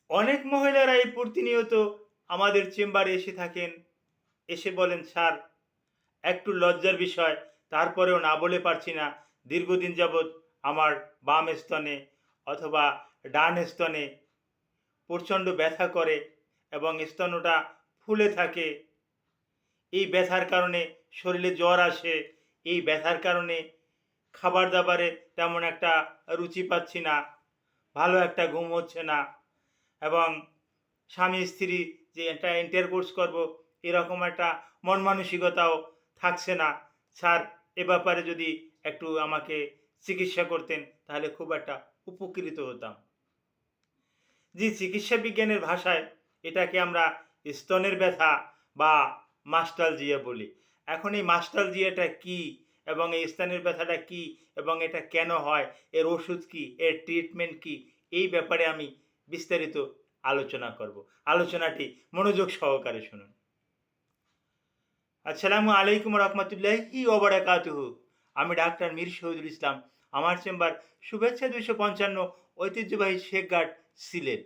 অনেক মহিলারা এই প্রতিনিয়ত আমাদের চেম্বারে এসে থাকেন, এসে বলেন, স্যার একটু লজ্জার বিষয়, তারপরেও না বলে পারছি না। দীর্ঘদিন যাবৎ আমার বাম স্তনে অথবা ডান স্তনে প্রচণ্ড ব্যথা করে এবং স্তনটা ফুলে থাকে। এই ব্যথার কারণে শরীরে জ্বর আসে। এই ব্যথার কারণে খাবার দাবারে তেমন একটা রুচি পাচ্ছি না, ভালো একটা ঘুম হচ্ছে না এবং স্বামী স্ত্রী যে একটা ইন্টারকোর্স করব এরকম একটা মন মানসিকতাও থাকছে না। স্যার এ ব্যাপারে যদি একটু আমাকে চিকিৎসা করতেন তাহলে খুব একটা উপকৃত হতাম। জি, চিকিৎসা বিজ্ঞানের ভাষায় এটাকে আমরা স্তনের ব্যথা বা মাস্টালজিয়া বলি। এখন এই মাস্টালজিয়াটা কী এবং এই স্তনের ব্যথাটা কী এবং এটা কেন হয়, এর ওষুধ কী, এর ট্রিটমেন্ট কী, এই ব্যাপারে আমি বিস্তারিত আলোচনা করব। আলোচনাটি মনোযোগ সহকারে শুনুন। আসসালামু আলাইকুম রহমতুল্লাহি ওয়া বারাকাতুহু। আমি ডাক্তার মীর শহীদুল ইসলাম। আমার চেম্বার শুভেচ্ছা 255, ঐতিহ্যবাহী শেখঘাট, সিলেট।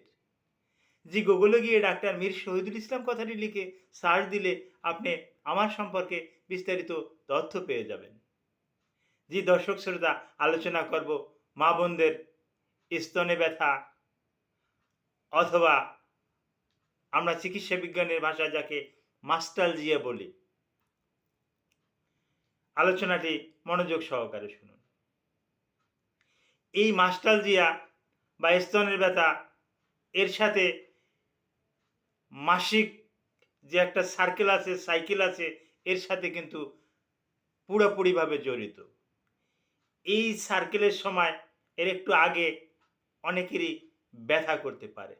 জি, গুগলে গিয়ে ডাক্তার মীর শহীদুল ইসলাম কথাটি লিখে সার্চ দিলে আপনি আমার সম্পর্কে বিস্তারিত তথ্য পেয়ে যাবেন। জি দর্শক শ্রোতা, আলোচনা করব মা বোনদের স্তনে ব্যথা অথবা আমরা চিকিৎসা বিজ্ঞানের ভাষায় যাকে মাস্টালজিয়া বলি। আলোচনাটি মনোযোগ সহকারে শুনুন। এই মাস্টালজিয়া বা স্তনের ব্যথা এর সাথে মাসিক যে একটা সার্কেল আছে, সাইকেল আছে, এর সাথে কিন্তু পুরোপুরিভাবে জড়িত। এই সার্কেলের সময় এর একটু আগে অনেকেরই ব্যথা করতে পারে।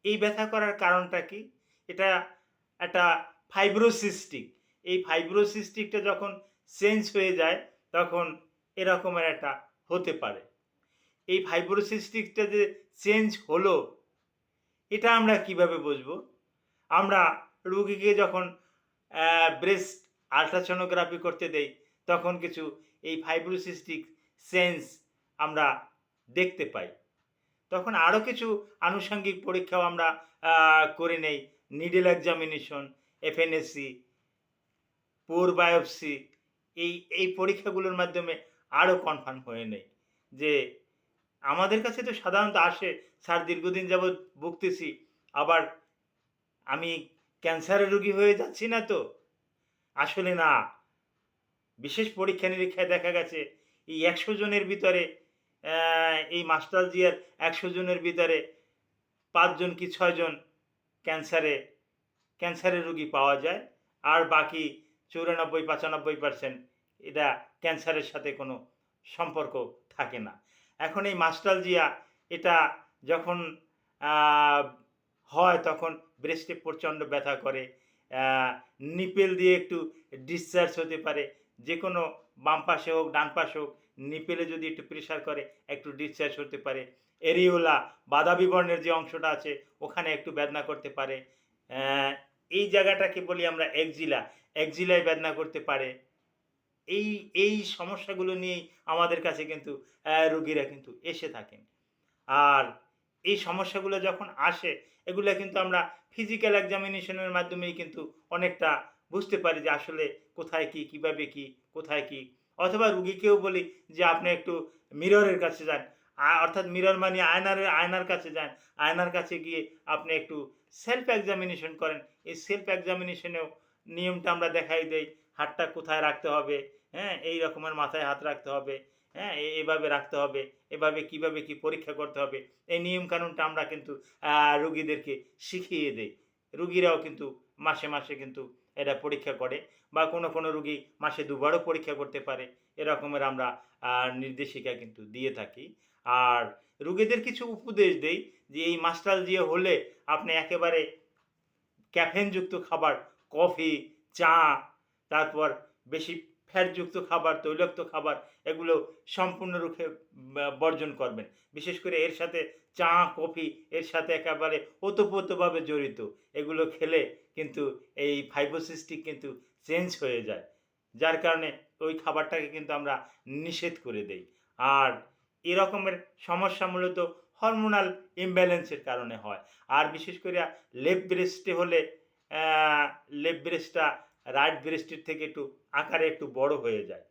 এই ব্যথা করার কারণটা কি? এটা একটা ফাইব্রোসিস্টিক। এই ফাইব্রোসিস্টিকটা যখন চেঞ্জ হয়ে যায় তখন এরকমের একটা হতে পারে। এই ফাইব্রোসিস্টিকটা যে চেঞ্জ হলো, এটা আমরা কিভাবে বুঝবো? আমরা রুগীকে যখন ব্রেস্ট আল্ট্রাসনোগ্রাফি করতে দেই তখন কিছু এই ফাইব্রোসিস্টিক চেঞ্জ আমরা দেখতে পাই। তখন আরও কিছু আনুষঙ্গিক পরীক্ষাও আমরা করে নেই। নিডল এক্সামিনেশন, এফএনএসি, পোর বায়োপসি, এই পরীক্ষাগুলোর মাধ্যমে আরও কনফার্ম হয়ে নেই যে আমাদের কাছে তো সাধারণত আসে, স্যার দীর্ঘদিন যাবৎ ভুগতেছি, আবার আমি ক্যান্সারের রোগী হয়ে যাচ্ছি না তো? আসলে না। বিশেষ পরীক্ষা নিরীক্ষায় দেখা গেছে এই ১০০ জনের ভিতরে এই মাস্টালজিয়ার ১০০ জনের ভিতরে ৫ জন কি ৬ জন ক্যান্সারের রোগী পাওয়া যায়। আর বাকি ৯৪-৯৫% এটা ক্যান্সারের সাথে কোনো সম্পর্ক থাকে না। এখন এই মাস্টালজিয়া এটা যখন আ হয় তখন ব্রেস্টে প্রচণ্ড ব্যথা করে। আ নিপেল দিয়ে একটু ডিসচার্জ হতে পারে। যেকোনো বাম পাশে হোক, ডান পাশে হোক, নিপেলে যদি একটু প্রেশার করে একটু ডিসচার্জ হতে পারে। এরিওলা বাদামি বর্ণের যে অংশটা আছে ওখানে একটু বেদনা করতে পারে। অ্যা এই জায়গাটাকে বলি আমরা এক্সিলা, এক্সিলায় বেদনা করতে পারে। এই সমস্যাগুলো নিয়েই আমাদের কাছে কিন্তু রোগীরা কিন্তু এসে থাকেন। আর এই সমস্যাগুলো যখন আসে এগুলা কিন্তু আমরা ফিজিক্যাল এক্সামিনেশনের মাধ্যমেই কিন্তু অনেকটা বুঝতে পারি যে আসলে কোথায় কি, কিভাবে কি, কোথায় কি। অথবা রুগীকেও বলি যে আপনি একটু মিররের কাছে যান। অর্থাৎ মিরর মানে আয়নার কাছে যান। আয়নার কাছে গিয়ে আপনি একটু সেলফ এক্সামিনেশন করেন। এই সেলফ এক্সামিনেশনেও নিয়মটা আমরা দেখাই দেই। হাতটা কোথায় রাখতে হবে, হ্যাঁ? এই রকমের মাথায় হাত রাখতে হবে, হ্যাঁ? এভাবে রাখতে হবে, এভাবে কিভাবে কি পরীক্ষা করতে হবে। এই নিয়মকানুনটা আমরা কিন্তু রুগীদেরকে শিখিয়ে দেই। রুগীরাও কিন্তু মাসে, মাসে কিন্তু এটা পরীক্ষা করে বা কোনো রুগী মাসে ২ বারও পরীক্ষা করতে পারে। এরকমের আমরা নির্দেশিকা কিন্তু দিয়ে থাকি। আর রুগীদের কিছু উপদেশ দেই যে এই মাস্টালজিয়া হলে আপনি একেবারে ক্যাফেইনযুক্ত খাবার, কফি, চা, তারপর বেশি ফ্যাটযুক্ত খাবার, তৈলাক্ত খাবার এগুলো সম্পূর্ণরূপে বর্জন করবেন। বিশেষ করে এর সাথে চা, কফি এর সাথে একেবারে ওতপ্রোতভাবে জড়িত। এগুলো খেলে কিন্তু এই ফাইব্রোসিস্টিক কিন্তু চেঞ্জ হয়ে যায়। যার কারণে ওই খাবারটাকে কিন্তু আমরা নিষেধ করে দেই। আর এরকমের সমস্যা মূলত হরমোনাল ইমব্যালেন্সের কারণে হয়। আর বিশেষ করে লেফট ব্রেস্টে হলে লেফট ব্রেস্টটা রাইট ব্রেস্টের থেকে একটু আকারে একটু বড় হয়ে যায়।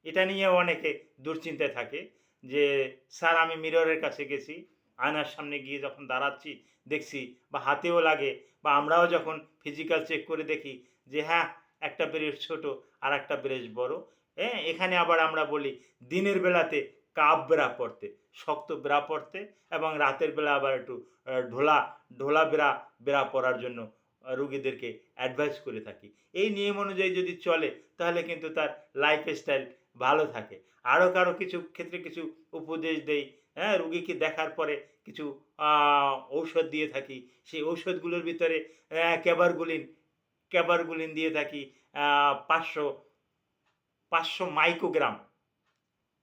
এটা নিয়েও অনেকে দুশ্চিন্তায় থাকে যে স্যার আমি মিররের কাছে গেছি, আয়নার সামনে গিয়ে যখন দাঁড়াচ্ছি দেখছি বা হাতেও লাগে বা আমরাও যখন ফিজিক্যাল চেক করে দেখি যে হ্যাঁ একটা ব্রেস্ট ছোট আর একটা ব্রেস্ট বড়। হ্যাঁ, এখানে আবার আমরা বলি দিনের বেলাতে কাপ ব্রা পরতে, শক্ত ব্রা পরতে, এবং রাতের বেলা আবার একটু ঢোলা ঢোলা ব্রা পরার জন্য রুগীদেরকে অ্যাডভাইস করে থাকি। এই নিয়ম অনুযায়ী যদি চলে তাহলে কিন্তু তার লাইফস্টাইল ভালো থাকে। আরও কারো কিছু ক্ষেত্রে কিছু উপদেশ দেই, হ্যাঁ, রুগীকে দেখার পরে কিছু ঔষধ দিয়ে থাকি। সেই ঔষধগুলোর ভিতরে ক্যাবারগুলিন দিয়ে থাকি 500 মাইক্রোগ্রাম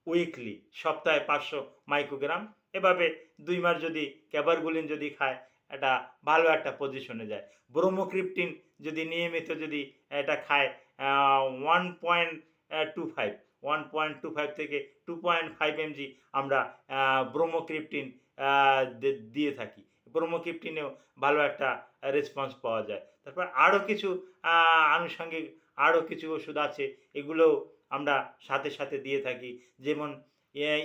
উইকলি, সপ্তাহে 500 মাইক্রোগ্রাম। এভাবে 2 মাস যদি ক্যাবারগুলিন যদি খায়, একটা ভালো একটা পজিশনে যায়। ব্রোমোক্রিপ্টিন যদি নিয়মিত যদি এটা খায় 1.25 1.25 থেকে 2.5 mg আমরা ব্রোমোক্রিপ্টিন দিয়ে থাকি। ব্রোমোক্রিপ্টিনেও ভালো একটা রেসপন্স পাওয়া যায়। তারপর আরও কিছু আনুষঙ্গিক আরও কিছু ওষুধ আছে, এগুলোও আমরা সাথে সাথে দিয়ে থাকি। যেমন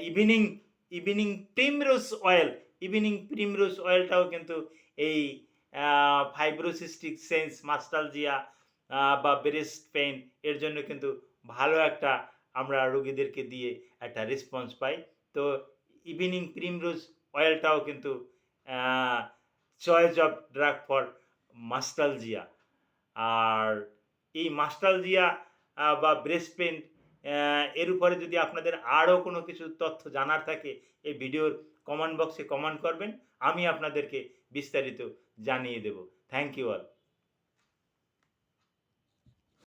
evening evening primrose oil, evening primrose অয়েলটাও কিন্তু এই ফাইব্রোসিস্টিক সেন্স মাস্টালজিয়া বা ব্রেস্ট পেইন এর জন্য কিন্তু ভালো একটা আমরা রোগীদেরকে দিয়ে একটা রেসপন্স পাই। তো ইভিনিং প্রিমরোজ অয়েলটাও কিন্তু চয়েস অফ ড্রাগ ফর মাস্টালজিয়া। আর এই মাস্টালজিয়া বা ব্রেস্ট পেইন এর উপরে যদি আপনাদের আরও কোনো কিছু তথ্য জানার থাকে এই ভিডিওর কমেন্ট বক্সে কমেন্ট করবেন, আমি আপনাদেরকে বিস্তারিত জানিয়ে দেব। Thank you all.